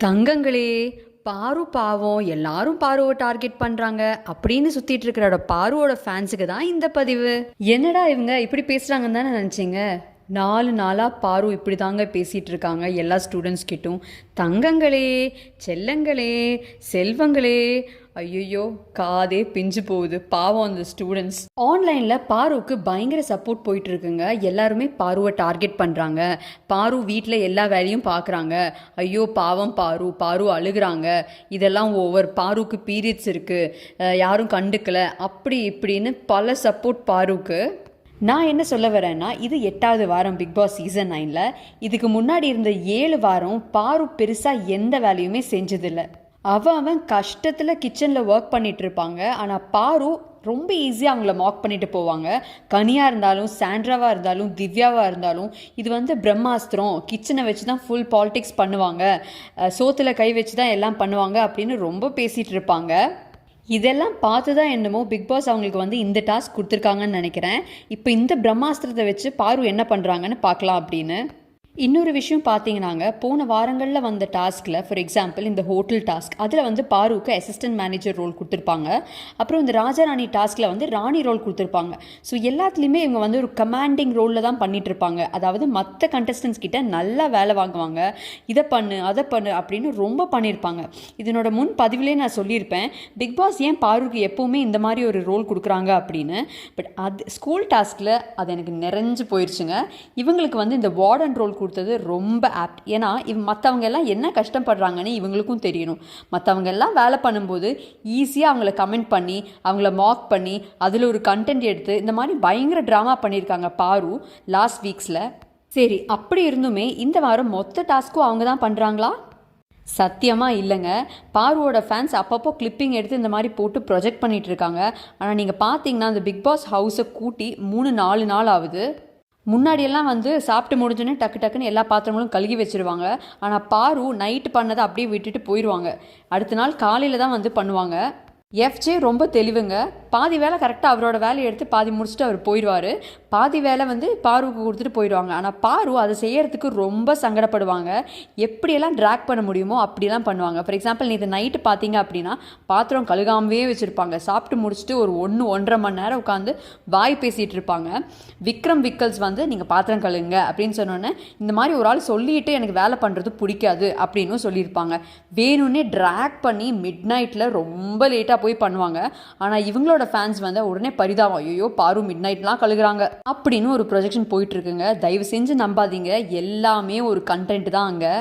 தங்கங்களே, பாரு பாவம் எல்லாரும் பாருவை டார்கெட் பண்றாங்க அப்படின்னு சுத்திட்டு இருக்கிற பாருவோட ஃபேன்ஸுக்கு தான் இந்த பதிவு. என்னடா இவங்க இப்படி பேசுறாங்கன்னு தானே நினைச்சீங்க? 4 நாளாக பாரு இப்படி தாங்க பேசிகிட்டு இருக்காங்க எல்லா ஸ்டூடெண்ட்ஸ் கிட்டும். தங்கங்களே, செல்லங்களே, செல்வங்களே, ஐயோ காதே பிஞ்சு போகுது பாவம் அந்த ஸ்டூடெண்ட்ஸ். ஆன்லைனில் பாருவுக்கு பயங்கர சப்போர்ட் போயிட்டு இருக்குங்க. எல்லாருமே பாருவை டார்கெட் பண்ணுறாங்க. பாரு வீட்டில் எல்லா வேலையும் பார்க்குறாங்க. ஐயோ பாவம் பாரு, பாரு அழுகிறாங்க, இதெல்லாம் ஓவர், பாருக்கு பீரியட்ஸ் இருக்குது, யாரும் கண்டுக்கலை, அப்படி இப்படின்னு பல சப்போர்ட் பாருக்கு. நான் என்ன சொல்ல வரேன்னா, இது 8வது வாரம் பிக் பாஸ் சீசன் 9ல். இதுக்கு முன்னாடி இருந்த 7 வாரம் பாரு பெருசாக எந்த வேலையுமே செஞ்சதில்லை. அவன் கஷ்டத்தில் கிச்சனில் ஒர்க் பண்ணிட்டு இருப்பாங்க. ஆனால் பாரு ரொம்ப ஈஸியாக அவங்கள மாக் பண்ணிட்டு போவாங்க. கனியாக இருந்தாலும், சாண்ட்ராவாக இருந்தாலும், திவ்யாவாக இருந்தாலும், இது பிரம்மாஸ்திரம், கிச்சனை வச்சு தான் ஃபுல் பாலிடிக்ஸ் பண்ணுவாங்க, சோத்தில் கை வச்சு தான் எல்லாம் பண்ணுவாங்க அப்படின்னு ரொம்ப பேசிகிட்டு இருப்பாங்க. இதெல்லாம் பார்த்து தான் என்னமோ பிக் பாஸ் அவங்களுக்கு இந்த டாஸ்க் கொடுத்துருக்காங்கன்னு நினைக்கிறேன். இப்போ இந்த பிரம்மாஸ்திரத்தை வச்சு பாரு என்ன பண்ணுறாங்கன்னு பார்க்கலாம் அப்படின்னு. இன்னொரு விஷயம் பார்த்தீங்கன்னாங்க, போன வாரங்களில் வந்த டாஸ்கில், ஃபார் எக்ஸாம்பிள் இந்த ஹோட்டல் டாஸ்க், அதில் பாருவுக்கு அசிஸ்டன்ட் மேனேஜர் ரோல் கொடுத்துருப்பாங்க. அப்புறம் இந்த ராஜாராணி டாஸ்கில் ராணி ரோல் கொடுத்துருப்பாங்க. ஸோ எல்லாத்துலேயுமே இவங்க ஒரு கமாண்டிங் ரோலில் தான் பண்ணிகிட்டு இருப்பாங்க. அதாவது மற்ற கண்டஸ்டன்ஸ் கிட்ட நல்லா வேலை வாங்குவாங்க. இதை பண்ணு, அதை பண்ணு அப்படின்னு ரொம்ப பண்ணியிருப்பாங்க. இதனோட முன் பதிவிலே நான் சொல்லியிருப்பேன், பிக் பாஸ் ஏன் பாருக்கு எப்போவுமே இந்த மாதிரி ஒரு ரோல் கொடுக்குறாங்க அப்படின்னு. பட் அது ஸ்கூல் டாஸ்கில் அது எனக்கு நிறைஞ்சு போயிடுச்சுங்க. இவங்களுக்கு இந்த வார்டன் ரோல் கொடுத்தது ரொம்ப ஆப்ட். ஏன்னா மற்றவங்க எல்லாம் என்ன கஷ்டப்படுறாங்கன்னு இவங்களுக்கும் தெரியணும். மற்றவங்க எல்லாம் வேலை பண்ணும்போது ஈஸியாக அவங்கள கமெண்ட் பண்ணி, அவங்கள மார்க் பண்ணி, அதில் ஒரு கண்டென்ட் எடுத்து இந்த மாதிரி பயங்கர ட்ராமா பண்ணியிருக்காங்க பாரு லாஸ்ட் வீக்ஸில். சரி, அப்படி இருந்துமே இந்த வாரம் மொத்த டாஸ்க்கும் அவங்க தான் பண்ணுறாங்களா? சத்தியமாக இல்லைங்க. பாருவோட ஃபேன்ஸ் அப்பப்போ கிளிப்பிங் எடுத்து இந்த மாதிரி போட்டு ப்ரொஜெக்ட் பண்ணிகிட்டு இருக்காங்க. ஆனால் நீங்கள் பார்த்தீங்கன்னா அந்த பிக் பாஸ் ஹவுஸை கூட்டி 3-4 நாள் ஆகுது. முன்னாடியெல்லாம் சாப்பிட்டு முடிஞ்சோன்னே டக்கு டக்குன்னு எல்லா பாத்திரங்களும் கழுகி வச்சுருவாங்க. ஆனால் பாரு நைட்டு பண்ணதை அப்படியே விட்டுட்டு போயிடுவாங்க. அடுத்த நாள் காலையில் தான் பண்ணுவாங்க. எஃப்ஜே ரொம்ப தெளிவுங்க. பாதி வேலை கரெக்டாக அவரோட வேலையை எடுத்து பாதி முடிச்சுட்டு அவர் போயிடுவார். பாதி வேலை பாருவுக்கு கொடுத்துட்டு போயிடுவாங்க. ஆனால் பாரு அதை செய்கிறதுக்கு ரொம்ப சங்கடப்படுவாங்க. எப்படியெல்லாம் ட்ராக் பண்ண முடியுமோ அப்படிலாம் பண்ணுவாங்க. ஃபார் எக்ஸாம்பிள் நேற்று நைட்டு பார்த்தீங்க அப்படின்னா பாத்திரம் கழுகாமவே வச்சுருப்பாங்க. சாப்பிட்டு முடிச்சுட்டு ஒரு 1-1.5 மணி நேரம் உட்காந்து வாய் பேசிகிட்டு இருப்பாங்க. விக்ரம் விக்கல்ஸ் நீங்கள் பாத்திரம் கழுகுங்க அப்படின்னு சொன்னோன்னே, இந்த மாதிரி ஒரு ஆள் சொல்லிட்டு எனக்கு வேலை பண்ணுறது பிடிக்காது அப்படின்னு சொல்லியிருப்பாங்க. வேணும்னே ட்ராக் பண்ணி மிட் நைட்டில் ரொம்ப லேட்டாக போய் பண்ணுவாங்க. ஆனால் இவங்களோட ஃபேன்ஸ் உடனே பரிதாபம், ஐயோ பாரு மிட் நைட்லாம் கழுகுறாங்க அப்படின்னு ஒரு ப்ரொஜெக்ஷன் போயிட்டு இருக்குங்க. தயவு செஞ்சு நம்பாதீங்க, எல்லாமே ஒரு கண்டென்ட் தான் அங்கே.